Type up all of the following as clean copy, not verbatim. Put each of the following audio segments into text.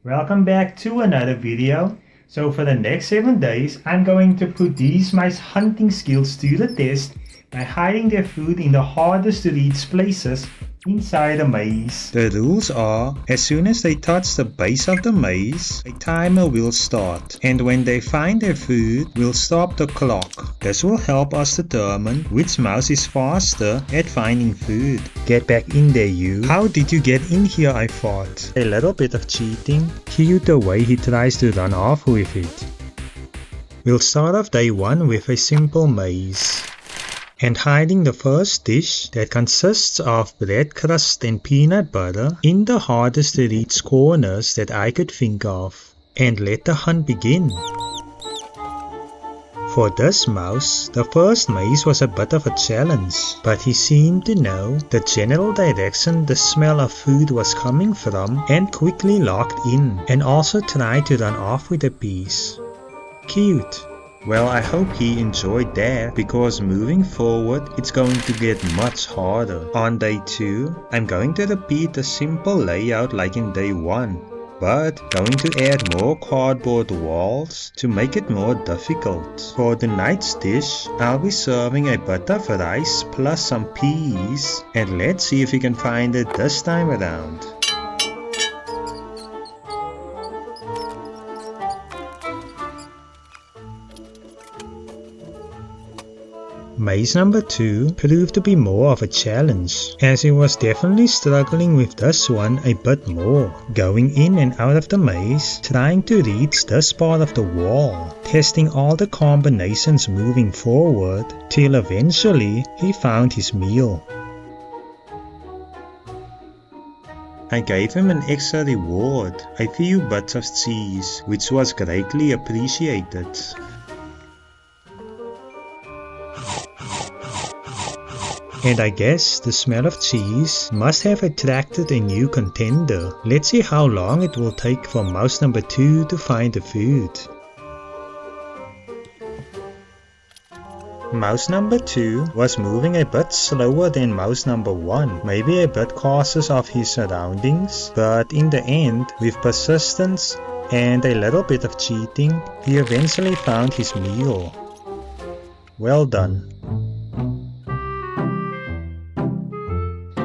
Welcome back to another video. So for the next 7 days, I'm going to put these mice hunting skills to the test by hiding their food in the hardest to reach places inside a maze. The rules are, as soon as they touch the base of the maze, a timer will start, and when they find their food, we'll stop the clock. This will help us determine which mouse is faster at finding food. Get back in there, you. How did you get in here, I thought? A little bit of cheating. Cute the way he tries to run off with it. We'll start off day 1 with a simple maze, and hiding the first dish that consists of bread crust and peanut butter in the hardest to reach corners that I could think of, and let the hunt begin. For this mouse, the first maze was a bit of a challenge, but he seemed to know the general direction the smell of food was coming from and quickly locked in, and also tried to run off with a piece. Cute. Well, I hope he enjoyed that, because moving forward it's going to get much harder. On day 2, I'm going to repeat the simple layout like in day 1, but going to add more cardboard walls to make it more difficult. For tonight's dish, I'll be serving a bit of rice plus some peas, and let's see if we can find it this time around. Maze number 2 proved to be more of a challenge, as he was definitely struggling with this one a bit more, going in and out of the maze, trying to reach this part of the wall, testing all the combinations moving forward, till eventually he found his meal. I gave him an extra reward, a few bits of cheese, which was greatly appreciated. And I guess the smell of cheese must have attracted a new contender. Let's see how long it will take for mouse number 2 to find the food. Mouse number 2 was moving a bit slower than mouse number 1, maybe a bit cautious of his surroundings, but in the end, with persistence and a little bit of cheating, he eventually found his meal. Well done.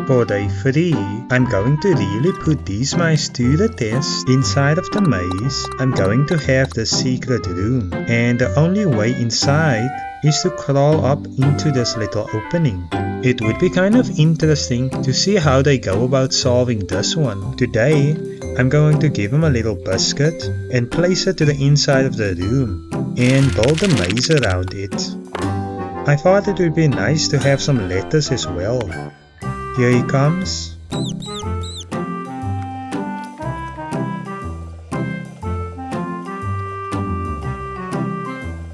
For day 3, I'm going to really put these mice to the test. Inside of the maze, I'm going to have the secret room, and the only way inside is to crawl up into this little opening. It would be kind of interesting to see how they go about solving this one. Today, I'm going to give him a little biscuit and place it to the inside of the room and build a maze around it. I thought it would be nice to have some letters as well. Here he comes.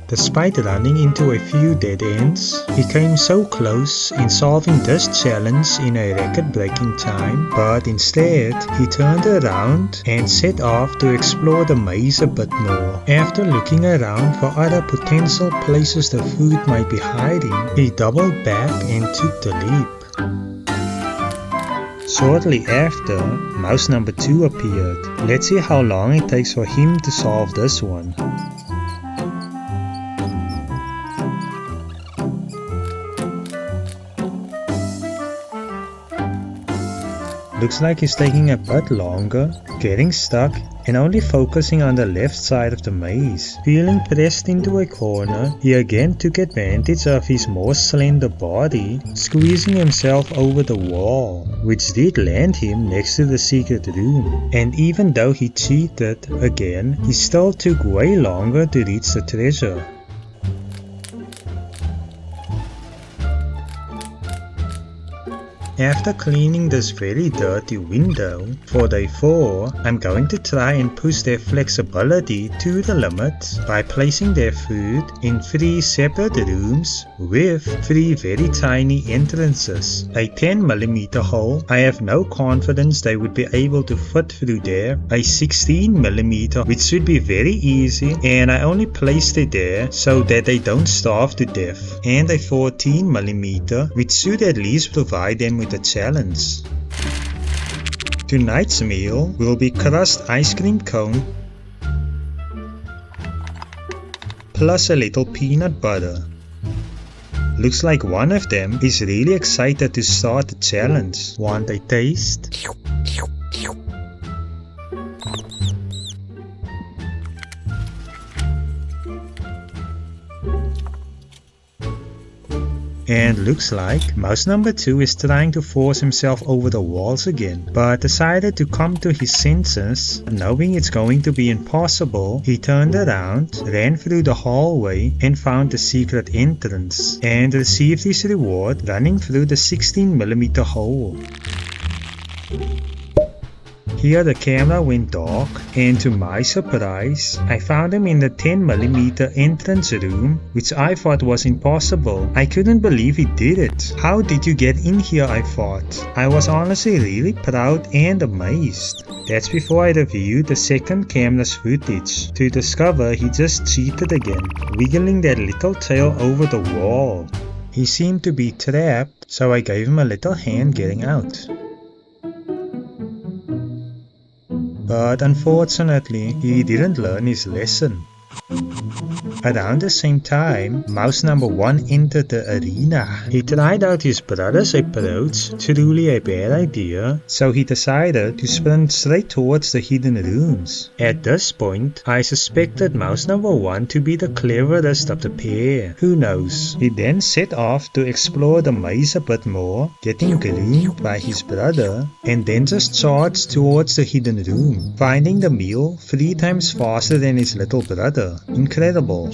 Despite running into a few dead ends, he came so close in solving this challenge in a record-breaking time, but instead he turned around and set off to explore the maze a bit more. After looking around for other potential places the food might be hiding, he doubled back and took the leap. Shortly after, mouse number 2 appeared. Let's see how long it takes for him to solve this one. Looks like he's taking a bit longer, getting stuck and only focusing on the left side of the maze. Feeling pressed into a corner, he again took advantage of his more slender body, squeezing himself over the wall, which did land him next to the secret room. And even though he cheated again, he still took way longer to reach the treasure. After cleaning this very dirty window, for day 4, I'm going to try and push their flexibility to the limit by placing their food in 3 separate rooms with 3 very tiny entrances. A 10mm hole, I have no confidence they would be able to fit through there. A 16mm, which should be very easy, and I only placed it there so that they don't starve to death. And a 14mm, which should at least provide them with a challenge. Tonight's meal will be crushed ice cream cone plus a little peanut butter. Looks like one of them is really excited to start the challenge. Want a taste? And looks like mouse number 2 is trying to force himself over the walls again, but decided to come to his senses. Knowing it's going to be impossible, he turned around, ran through the hallway and found the secret entrance, and received his reward running through the 16mm hole. Here the camera went dark, and to my surprise, I found him in the 10mm entrance room, which I thought was impossible. I couldn't believe he did it. How did you get in here, I thought. I was honestly really proud and amazed. That's before I reviewed the second camera's footage, to discover he just cheated again, wiggling that little tail over the wall. He seemed to be trapped, so I gave him a little hand getting out. But unfortunately, he didn't learn his lesson. Around the same time, mouse number 1 entered the arena. He tried out his brother's approach, truly a bad idea, so he decided to sprint straight towards the hidden rooms. At this point, I suspected mouse number 1 to be the cleverest of the pair. Who knows? He then set off to explore the maze a bit more, getting groomed by his brother, and then just charged towards the hidden room, finding the meal 3 times faster than his little brother. Incredible.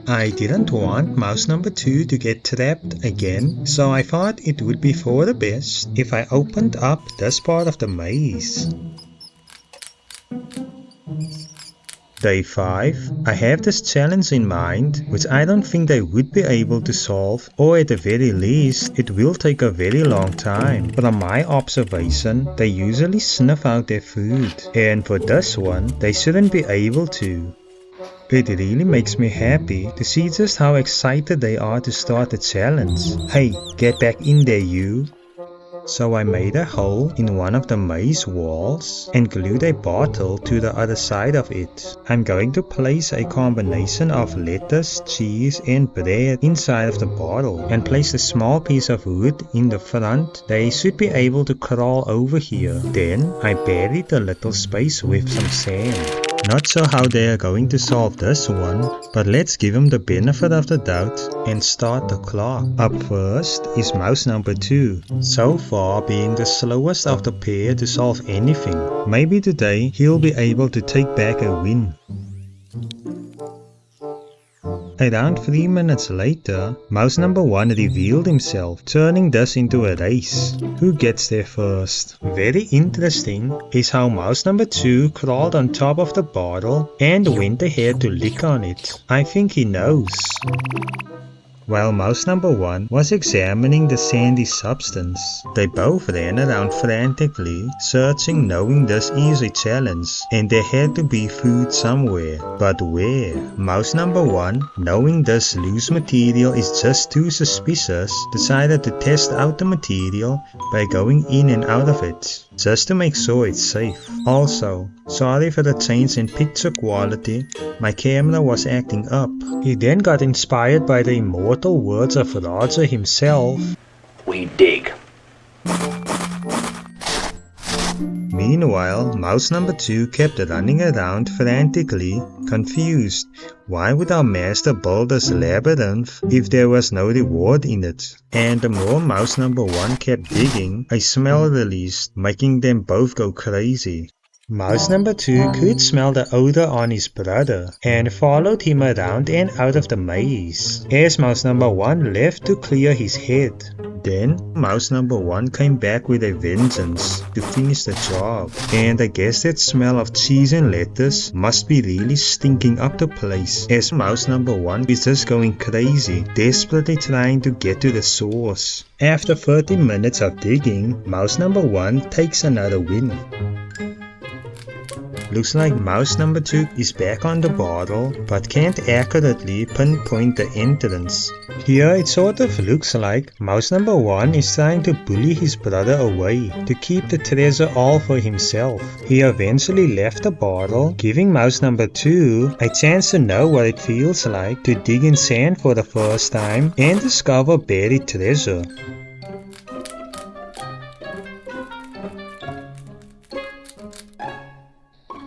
I didn't want mouse number 2 to get trapped again, so I thought it would be for the best if I opened up this part of the maze. Day 5. I have this challenge in mind, which I don't think they would be able to solve, or at the very least, it will take a very long time. From my observation, they usually sniff out their food, and for this one, they shouldn't be able to. It really makes me happy to see just how excited they are to start the challenge. Hey, get back in there, you! So I made a hole in one of the maze walls and glued a bottle to the other side of it. I'm going to place a combination of lettuce, cheese and bread inside of the bottle and place a small piece of wood in the front. They should be able to crawl over here. Then I buried the little space with some sand. Not sure how they are going to solve this one, but let's give them the benefit of the doubt and start the clock. Up first is mouse number 2, so far being the slowest of the pair to solve anything. Maybe today he'll be able to take back a win. Around 3 minutes later, mouse number 1 revealed himself, turning this into a race. Who gets there first? Very interesting is how mouse number 2 crawled on top of the bottle and went ahead to lick on it. I think he knows. While mouse number 1 was examining the sandy substance, they both ran around frantically, searching, knowing this is a challenge and there had to be food somewhere. But where? Mouse number 1, knowing this loose material is just too suspicious, decided to test out the material by going in and out of it, just to make sure it's safe. Also, sorry for the change in picture quality, my camera was acting up. He then got inspired by the immortal words of Roger himself. We dig. Meanwhile, mouse number 2 kept running around frantically, confused. Why would our master build this labyrinth if there was no reward in it? And the more mouse number 1 kept digging, a smell released, making them both go crazy. Mouse number 2 could smell the odor on his brother and followed him around and out of the maze, as mouse number 1 left to clear his head. Then, mouse number 1 came back with a vengeance to finish the job, and I guess that smell of cheese and lettuce must be really stinking up the place, as mouse number 1 is just going crazy, desperately trying to get to the source. After 30 minutes of digging, mouse number 1 takes another win. Looks like mouse number 2 is back on the bottle, but can't accurately pinpoint the entrance. Here it sort of looks like mouse number 1 is trying to bully his brother away to keep the treasure all for himself. He eventually left the bottle, giving mouse number 2 a chance to know what it feels like to dig in sand for the first time and discover buried treasure.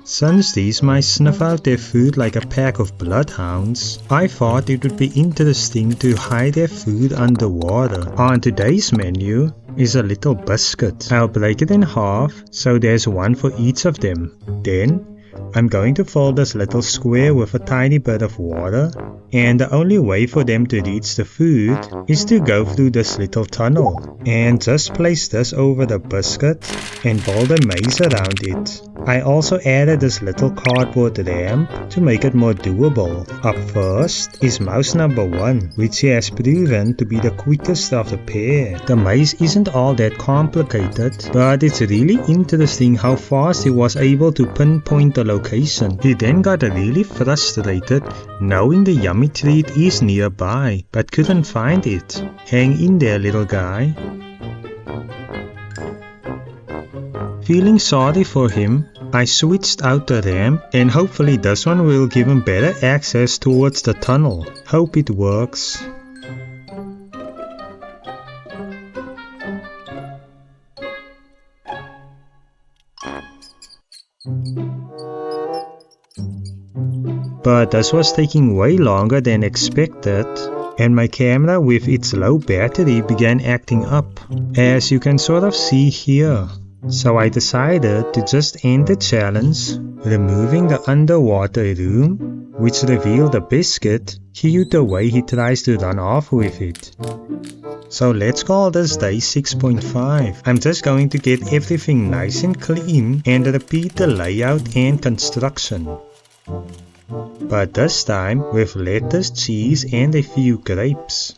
Since these mice sniff out their food like a pack of bloodhounds, I thought it would be interesting to hide their food underwater. On today's menu is a little biscuit. I'll break it in half so there's one for each of them. Then I'm going to fill this little square with a tiny bit of water, and the only way for them to reach the food is to go through this little tunnel. And just place this over the biscuit and build a maze around it. I also added this little cardboard ramp to make it more doable. Up first is mouse number 1, which he has proven to be the quickest of the pair. The maze isn't all that complicated, but it's really interesting how fast he was able to pinpoint the location. He then got really frustrated knowing the yummy treat is nearby, but couldn't find it. Hang in there, little guy. Feeling sorry for him, I switched out the ramp, and hopefully this one will give him better access towards the tunnel. Hope it works. But this was taking way longer than expected, and my camera with its low battery began acting up, as you can sort of see here. So I decided to just end the challenge, removing the underwater room, which revealed the biscuit, cute the way he tries to run off with it. So let's call this day 6.5. I'm just going to get everything nice and clean and repeat the layout and construction. But this time with lettuce, cheese and a few grapes.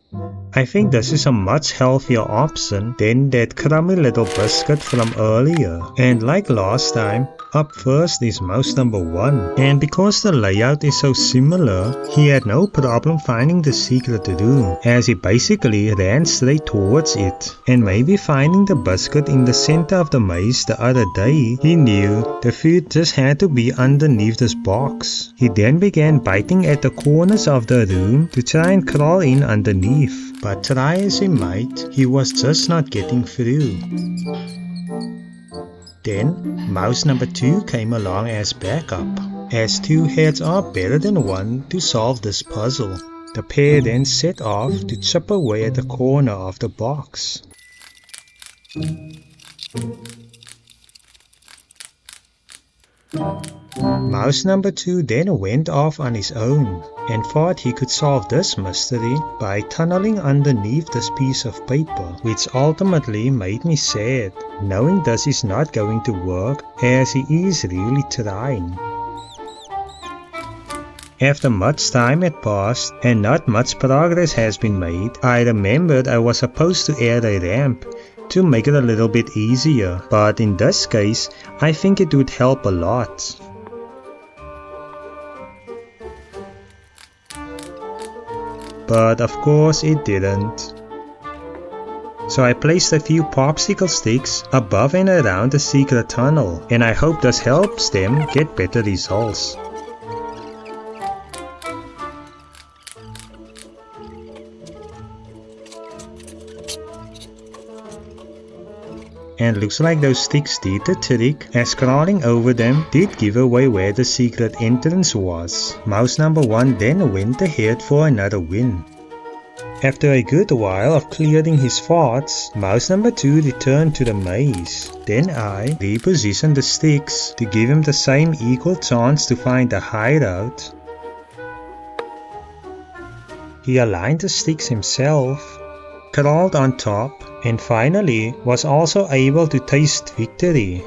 I think this is a much healthier option than that crummy little biscuit from earlier. And like last time, up first is mouse number 1. And because the layout is so similar, he had no problem finding the secret room, as he basically ran straight towards it. And maybe finding the biscuit in the center of the maze the other day, he knew the food just had to be underneath this box. He then began biting at the corners of the room to try and crawl in underneath. But try as he might, he was just not getting through. Then, mouse number 2 came along as backup, as 2 heads are better than 1 to solve this puzzle. The pair then set off to chip away at the corner of the box. Mouse number 2 then went off on his own and thought he could solve this mystery by tunneling underneath this piece of paper, which ultimately made me sad, knowing this is not going to work as he is really trying. After much time had passed and not much progress has been made, I remembered I was supposed to add a ramp to make it a little bit easier, but in this case, I think it would help a lot. But of course it didn't. So I placed a few popsicle sticks above and around the secret tunnel, and I hope this helps them get better results. And looks like those sticks did the trick, as crawling over them did give away where the secret entrance was. Mouse number 1 then went ahead for another win. After a good while of clearing his thoughts, mouse number 2 returned to the maze. Then I repositioned the sticks to give him the same equal chance to find a hideout. He aligned the sticks himself, crawled on top, and finally was also able to taste victory.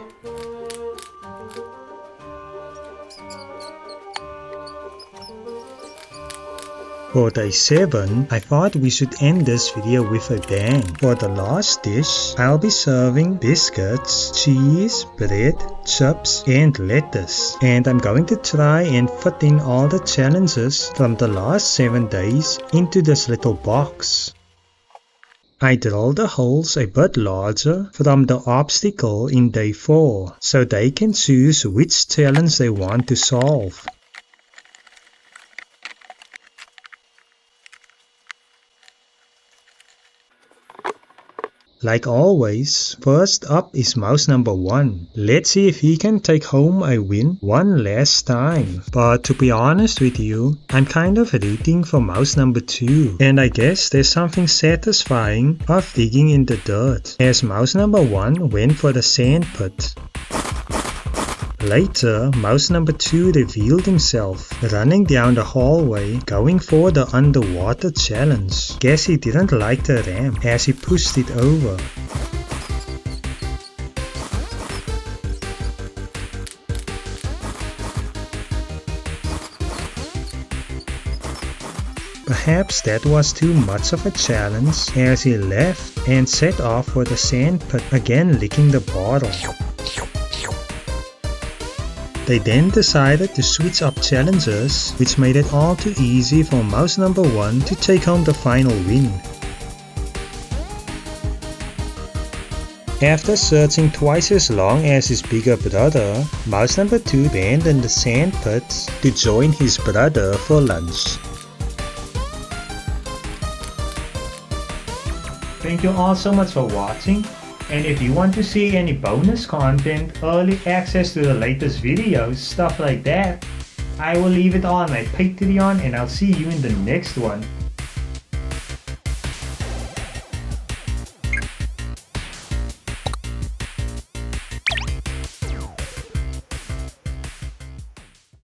For day 7, I thought we should end this video with a bang. For the last dish, I'll be serving biscuits, cheese, bread, chips and lettuce. And I'm going to try and fit in all the challenges from the last 7 days into this little box. I drilled the holes a bit larger from the obstacle in day 4, so they can choose which challenge they want to solve. Like always, first up is mouse number 1. Let's see if he can take home a win one last time. But to be honest with you, I'm kind of rooting for mouse number 2. And I guess there's something satisfying of digging in the dirt, as mouse number 1 went for the sand pit. Later, mouse number 2 revealed himself, running down the hallway, going for the underwater challenge. Guess he didn't like the ramp as he pushed it over. Perhaps that was too much of a challenge as he left and set off for the sand pit, again licking the bottle. They then decided to switch up challenges, which made it all too easy for mouse number 1 to take home the final win. After searching twice as long as his bigger brother, mouse number 2 abandoned the sand pit to join his brother for lunch. Thank you all so much for watching. And if you want to see any bonus content, early access to the latest videos, stuff like that, I will leave it all on my Patreon and I'll see you in the next one.